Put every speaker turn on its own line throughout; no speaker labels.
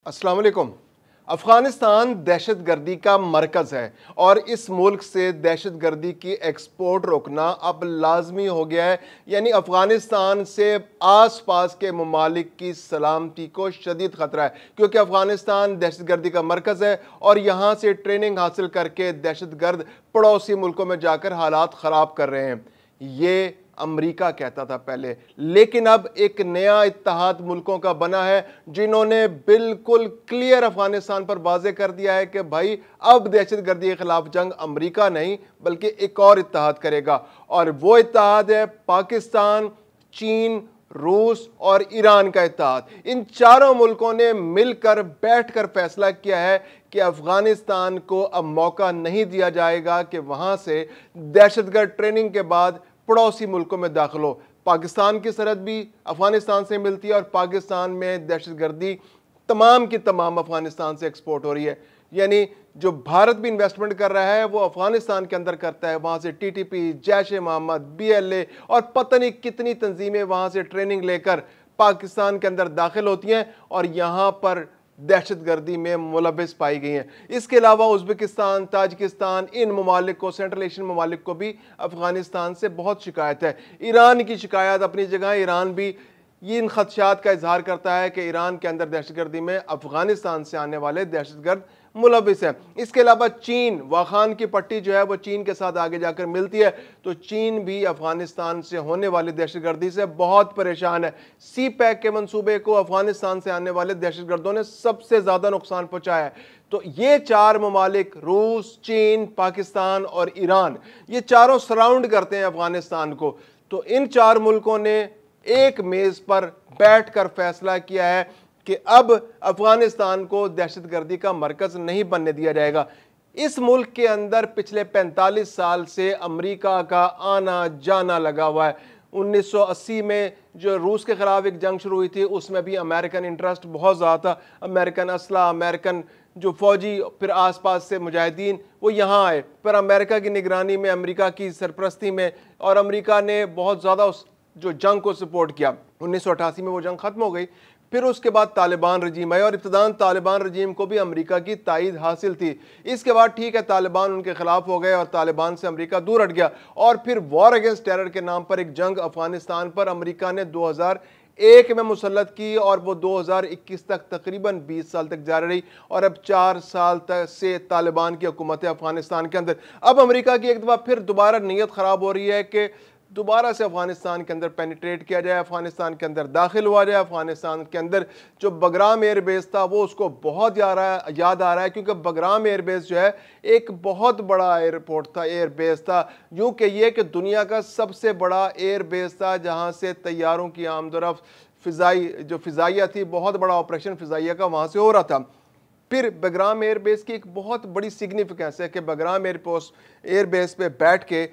अस्सलाम वालेकुम। अफगानिस्तान दहशतगर्दी का मरकज़ है और इस मुल्क से दहशतगर्दी की एक्सपोर्ट रोकना अब लाजमी हो गया है। यानी अफगानिस्तान से आस पास के ममालिक की सलामती को शदीद ख़तरा है, क्योंकि अफगानिस्तान दहशतगर्दी का मरकज़ है और यहाँ से ट्रेनिंग हासिल करके दहशतगर्द पड़ोसी मुल्कों में जाकर हालात ख़राब कर रहे हैं। ये अमेरिका कहता था पहले, लेकिन अब एक नया इत्तेहाद मुल्कों का बना है जिन्होंने बिल्कुल क्लियर अफगानिस्तान पर वाज़े कर दिया है कि भाई अब दहशतगर्दी के खिलाफ जंग अमेरिका नहीं बल्कि एक और इत्तेहाद करेगा, और वो इत्तेहाद है पाकिस्तान, चीन, रूस और ईरान का इत्तेहाद। इन चारों मुल्कों ने मिलकर बैठकर फैसला किया है कि अफगानिस्तान को अब मौका नहीं दिया जाएगा कि वहां से दहशतगर्द ट्रेनिंग के बाद पड़ोसी मुल्कों में दाखिल हो। पाकिस्तान की सरहद भी अफगानिस्तान से मिलती है और पाकिस्तान में दहशतगर्दी तमाम की तमाम अफगानिस्तान से एक्सपोर्ट हो रही है। यानी जो भारत भी इन्वेस्टमेंट कर रहा है वो अफगानिस्तान के अंदर करता है। वहां से टीटीपी, जैश-ए-मोहम्मद, बीएलए और पता नहीं कितनी तंजीमें वहां से ट्रेनिंग लेकर पाकिस्तान के अंदर दाखिल होती हैं और यहां पर दहशतगर्दी में मुलविस पाई गई हैं। इसके अलावा उज़्बेकिस्तान, ताजिकिस्तान, इन ममालिक को, सेंट्रल एशियन ममालिक को भी अफगानिस्तान से बहुत शिकायत है। ईरान की शिकायत अपनी जगह, ईरान भी इन खदशात का इजहार करता है कि ईरान के अंदर दहशतगर्दी में अफगानिस्तान से आने वाले दहशतगर्द मुलविस है। इसके अलावा चीन, वाखान की पट्टी जो है वो चीन के साथ आगे जाकर मिलती है, तो चीन भी अफगानिस्तान से होने वाली दहशतगर्दी से बहुत परेशान है। सी पैक के मंसूबे को अफगानिस्तान से आने वाले दहशतगर्दों ने सबसे ज्यादा नुकसान पहुंचाया है। तो ये चार ममालिक, रूस, चीन, पाकिस्तान और ईरान, ये चारों सराउंड करते हैं अफगानिस्तान को। तो इन चार मुल्कों ने एक मेज पर बैठकर फैसला किया है कि अब अफगानिस्तान को दहशतगर्दी का मरकज नहीं बनने दिया जाएगा। इस मुल्क के अंदर पिछले 45 साल से अमेरिका का आना जाना लगा हुआ है। 1980 में जो रूस के खिलाफ एक जंग शुरू हुई थी उसमें भी अमेरिकन इंटरेस्ट बहुत ज़्यादा था। अमेरिकन असला, अमेरिकन जो फौजी, फिर आसपास से मुजाहिदीन वो यहाँ आए, फिर अमेरिका की निगरानी में, अमेरिका की सरपरस्ती में, और अमेरिका ने बहुत ज़्यादा उस जो जंग को सपोर्ट किया। 1988 में वो जंग खत्म हो गई। फिर उसके बाद तालिबान रजीम आए और इब्तदान तालिबान रजीम को भी अमेरिका की तायद हासिल थी। इसके बाद ठीक है, तालिबान उनके खिलाफ हो गए और तालिबान से अमेरिका दूर हट गया, और फिर वॉर अगेंस्ट टेरर के नाम पर एक जंग अफगानिस्तान पर अमेरिका ने 2001 में मुसल्लत की और वो 2021 तक तकरीबन 20 साल तक जारी रही, और अब 4 साल तक से तालिबान की हुकूमत है अफगानिस्तान के अंदर। अब अमेरिका की एक दफ़ा फिर दोबारा नीयत ख़राब हो रही है कि दोबारा से अफगानिस्तान के अंदर पेनिट्रेट किया जाए, अफगानिस्तान के अंदर दाखिल हुआ जाए। अफगानिस्तान के अंदर जो बगराम एयरबेस था वो उसको बहुत याद आ रहा है, क्योंकि बगराम एयरबेस जो है एक बहुत बड़ा एयरपोर्ट था, एयरबेस था। यूँ कहिए कि दुनिया का सबसे बड़ा एयरबेस था जहाँ से तैयारों की आमदोरफ्त, फ़िज़ाइया थी, बहुत बड़ा ऑपरेशन फ़िज़ाइया का वहाँ से हो रहा था। फिर बगराम एयरबेस की एक बहुत बड़ी सिग्निफिकेंस है कि बगराम एयरबेस पे बैठ के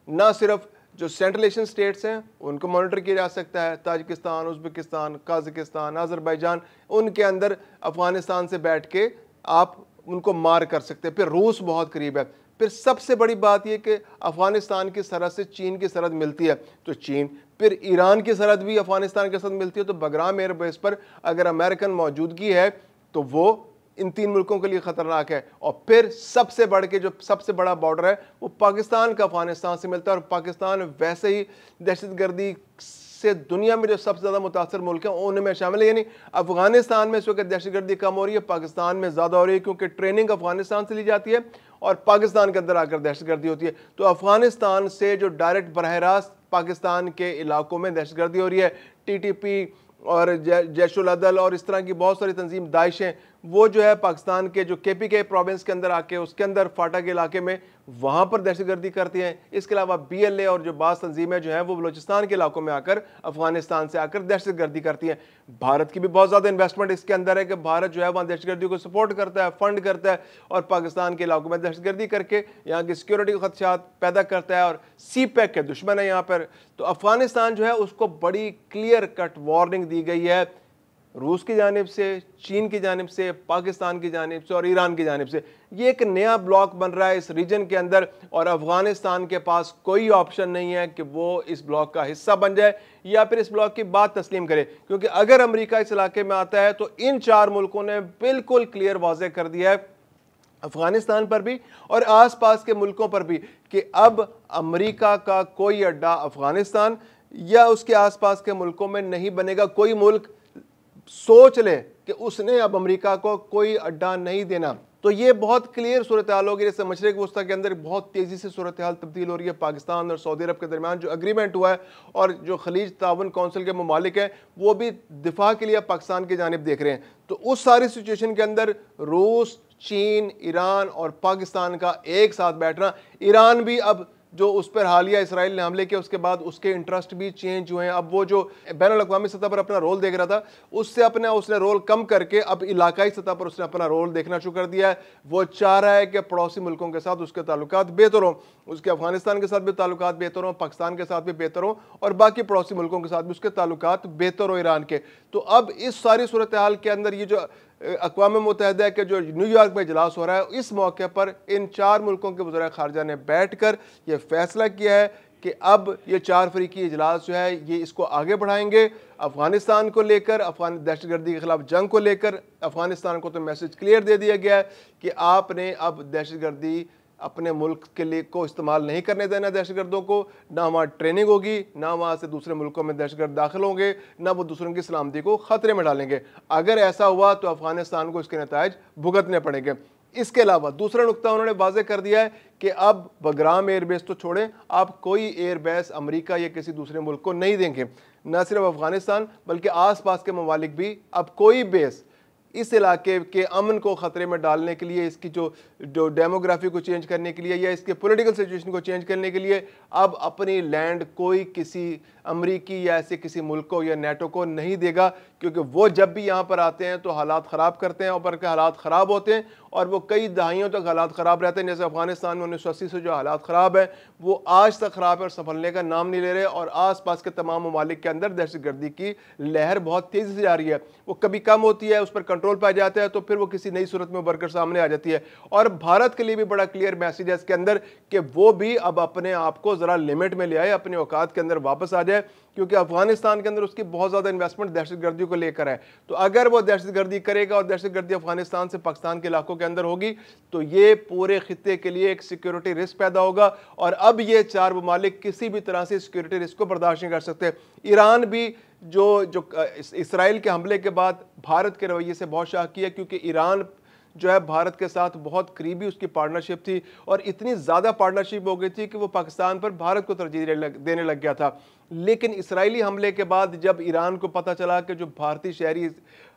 ना सिर्फ जो सेंट्रल एशियन स्टेट्स हैं उनको मॉनिटर किया जा सकता है, ताजिकिस्तान, उज़्बेकिस्तान, कज़ाकिस्तान, अज़रबैजान, उनके अंदर अफगानिस्तान से बैठ के आप उनको मार कर सकते हैं। फिर रूस बहुत करीब है। फिर सबसे बड़ी बात यह कि अफगानिस्तान की सरहद से चीन की सरहद मिलती है, तो चीन, फिर ईरान की सरहद भी अफगानिस्तान के साथ मिलती है। तो बगराम एयरबेस पर अगर अमेरिकन मौजूदगी है तो वो इन तीन मुल्कों के लिए खतरनाक है। और फिर सबसे बढ़ के जो सबसे बड़ा बॉर्डर है वो पाकिस्तान का अफगानिस्तान से मिलता है, और पाकिस्तान वैसे ही दहशतगर्दी से दुनिया में जो सबसे ज़्यादा मुतासर मुल्क हैं उनमें शामिल है। यानी अफगानिस्तान में इस वक्त दहशतगर्दी कम हो रही है, पाकिस्तान में ज़्यादा हो रही है, क्योंकि ट्रेनिंग अफगानिस्तान से ली जाती है और पाकिस्तान के अंदर आकर दहशतगर्दी होती है। तो अफगानिस्तान से जो डायरेक्ट बरह रास्त पाकिस्तान के इलाकों में दहशतगर्दी हो रही है, टीटीपी और जैशुल अदल और इस तरह की बहुत सारी तंजीम, दाइशें, वो जो है पाकिस्तान के जो केपीके प्रोविंस के अंदर आके उसके अंदर फाटा के इलाके में वहाँ पर दहशतगर्दी करती हैं। इसके अलावा बीएलए और जो बाज़ तंजीमें जो हैं वो बलूचिस्तान के इलाकों में आकर अफगानिस्तान से आकर दहशतगर्दी करती हैं। भारत की भी बहुत ज़्यादा इन्वेस्टमेंट इसके अंदर है कि भारत जो है वहाँ दहशतगर्दी को सपोर्ट करता है, फंड करता है, और पाकिस्तान के इलाकों में दहशतगर्दी करके यहाँ की सिक्योरिटी के खदशात पैदा करता है, और सी पैक के दुश्मन है यहाँ पर। तो अफगानिस्तान जो है उसको बड़ी क्लियर कट वार्निंग दी गई है रूस की जानिब से, चीन की जानिब से, पाकिस्तान की जानिब से और ईरान की जानिब से। ये एक नया ब्लॉक बन रहा है इस रीजन के अंदर और अफगानिस्तान के पास कोई ऑप्शन नहीं है कि वो इस ब्लॉक का हिस्सा बन जाए या फिर इस ब्लॉक की बात तस्लीम करे, क्योंकि अगर अमेरिका इस इलाके में आता है तो इन 4 मुल्कों ने बिल्कुल क्लियर वाज़ेह कर दिया है अफगानिस्तान पर भी और आसपास के मुल्कों पर भी कि अब अमेरिका का कोई अड्डा अफगानिस्तान या उसके आसपास के मुल्कों में नहीं बनेगा। कोई मुल्क सोच ले कि उसने अब अमेरिका को कोई अड्डा नहीं देना। तो ये बहुत क्लियर सूरत हाल होगी। जैसे मशरिक वस्ता के अंदर बहुत तेज़ी से सूरत हाल तब्दील हो रही है। पाकिस्तान और सऊदी अरब के दरमियान जो एग्रीमेंट हुआ है और जो खलीज ताउन कौंसिल के ममालिक हैं वो भी दिफा के लिए पाकिस्तान की जानिब देख रहे हैं। तो उस सारी सिचुएशन के अंदर रूस, चीन, ईरान और पाकिस्तान का एक साथ बैठना, ईरान भी अब जो उस पर हालिया इसराइल ने हमले किए उसके बाद उसके इंटरेस्ट भी चेंज हुए हैं। अब वो जो बैनुल अक़वामी सतह पर अपना रोल देख रहा था उससे उसने रोल कम करके अब इलाकाई सतह पर उसने अपना रोल देखना शुरू कर दिया है। वो चाह रहा है कि पड़ोसी मुल्कों के साथ उसके ताल्लुकात बेहतर हों, उसके अफगानिस्तान के साथ भी ताल्लुकात बेहतर हों, पाकिस्तान के साथ भी बेहतर हों और बाकी पड़ोसी मुल्कों के साथ भी उसके ताल्लुकात बेहतर हो ईरान के। तो अब इस सारी सूरत हाल के अंदर ये जो अक़वाम मुत्तहिदा के जो न्यूयॉर्क में इजलास हो रहा है, इस मौके पर इन 4 मुल्कों के वज़ीर ख़ारजा ने बैठ कर यह फैसला किया है कि अब ये 4 फ़रीक़ी इजलास जो है ये इसको आगे बढ़ाएंगे अफ़गानिस्तान को लेकर, अफ़गान दहशतगर्दी के ख़िलाफ़ जंग को लेकर। अफ़गानिस्तान को तो मैसेज क्लियर दे दिया गया है कि आपने अब दहशतगर्दी अपने मुल्क के लिए को इस्तेमाल नहीं करने देना, दहशतगर्दों को ना वहाँ ट्रेनिंग होगी, ना वहाँ से दूसरे मुल्कों में दहशतगर्द दाखिल होंगे, ना वो दूसरों की सलामती को ख़तरे में डालेंगे। अगर ऐसा हुआ तो अफ़गानिस्तान को इसके नतायज भुगतने पड़ेंगे। इसके अलावा दूसरा नुक्ता उन्होंने वाज़ेह कर दिया है कि अब बगराम एयरबेस तो छोड़ें, आप कोई एयरबेस अमेरिका या किसी दूसरे मुल्क को नहीं देंगे। न सिर्फ अफ़गानिस्तान बल्कि आस पास के ममालिक भी अब कोई बेस इस इलाके के अमन को ख़तरे में डालने के लिए, इसकी जो डेमोग्राफी को चेंज करने के लिए या इसके पॉलिटिकल सिचुएशन को चेंज करने के लिए अब अपनी लैंड कोई किसी अमरीकी या ऐसे किसी मुल्क को या नेटो को नहीं देगा, क्योंकि वो जब भी यहाँ पर आते हैं तो हालात ख़राब करते हैं और के हालात ख़राब होते हैं और वो कई दहाइयों तक हालात ख़राब रहते हैं। जैसे अफ़गानिस्तान में 1980 से जो हालात ख़राब हैं वो आज तक ख़राब है और संभलने का नाम नहीं ले रहे और आस पास के तमाम ममालिक के अंदर दहशतगर्दी की लहर बहुत तेज़ी से जा रही है। वो कभी कम होती है, उस पर कंट्रोल पाया जाता है, तो फिर वो किसी नई सूरत में उभर कर सामने आ जाती है। और भारत के लिए भी बड़ा क्लियर मैसेज है इसके अंदर कि वो भी अब अपने आप को ज़रा लिमिट में ले आए, अपने औकात के अंदर वापस आ जाए, क्योंकि अफगानिस्तान के अंदर उसकी बहुत ज़्यादा इन्वेस्टमेंट दहशतगर्दी को लेकर है। तो अगर वो दहशतगर्दी करेगा और दहशतगर्दी अफगानिस्तान से पाकिस्तान के इलाकों के अंदर होगी तो ये पूरे खित्ते के लिए एक सिक्योरिटी रिस्क पैदा होगा और अब ये 4 ममालिक किसी भी तरह से सिक्योरिटी रिस्क को बर्दाश्त नहीं कर सकते। ईरान भी जो इसराइल के हमले के बाद भारत के रवैये से बहुत शाख किया, क्योंकि ईरान जो है भारत के साथ बहुत करीबी उसकी पार्टनरशिप थी और इतनी ज़्यादा पार्टनरशिप हो गई थी कि वो पाकिस्तान पर भारत को तरजीह देने लग गया था। लेकिन इसराइली हमले के बाद जब ईरान को पता चला कि जो भारतीय शहरी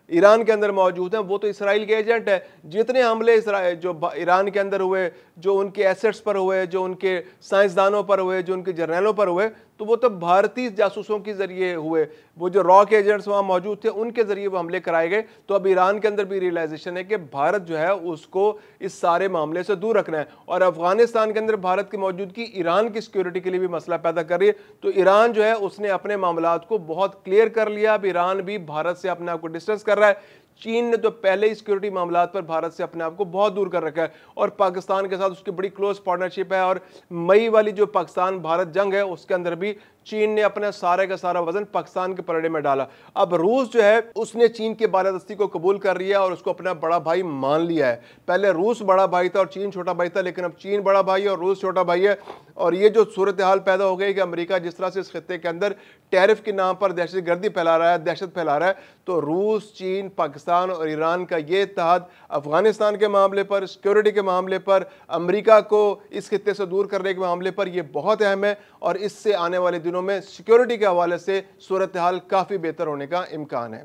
ईरान के अंदर मौजूद हैं वो तो इसराइल के एजेंट है, जितने हमले जो ईरान के अंदर हुए, जो उनके एसेट्स पर हुए, जो उनके साइंसदानों पर हुए, जो उनके जर्नलों पर हुए, तो वो तो भारतीय जासूसों के जरिए हुए। वो जो रॉ के एजेंट्स वहाँ मौजूद थे उनके जरिए वो हमले कराए गए। तो अब ईरान के अंदर भी रियलाइजेशन है कि भारत जो है उसको इस सारे मामले से दूर रखना है और अफगानिस्तान के अंदर भारत की मौजूदगी ईरान की सिक्योरिटी के लिए भी मसला पैदा कर रही है। तो ईरान जो है उसने अपने मामलात को बहुत क्लियर कर लिया। अब ईरान भी भारत से अपने आप को डिस्टेंस कर रहा है। चीन ने तो पहले ही सिक्योरिटी मामलात पर भारत से अपने आप को बहुत दूर कर रखा है और पाकिस्तान के साथ उसकी बड़ी क्लोज पार्टनरशिप है। और मई वाली जो पाकिस्तान भारत जंग है उसके अंदर भी चीन ने अपना सारे का सारा वजन पाकिस्तान के पलड़े में डाला। अब रूस जो है उसने चीन की बालादस्ती को कबूल कर लिया और उसको अपना बड़ा भाई मान लिया है। पहले रूस बड़ा भाई था और चीन छोटा भाई था, लेकिन अब चीन बड़ा भाई है और रूस छोटा भाई है। और ये जो सूरत हाल पैदा हो गई कि अमेरिका जिस तरह से इस खत्ते के अंदर टैरिफ के नाम पर दहशतगर्दी फैला रहा है, दहशत फैला रहा है, तो रूस, चीन, पाकिस्तान और ईरान का ये इत्तेहाद अफगानिस्तान के मामले पर, सिक्योरिटी के मामले पर, अमेरिका को इस खत्ते से दूर करने के मामले पर ये बहुत अहम है और इससे आने वाले दिनों में सिक्योरिटी के हवाले से सूरत हाल काफ़ी बेहतर होने का इम्कान है।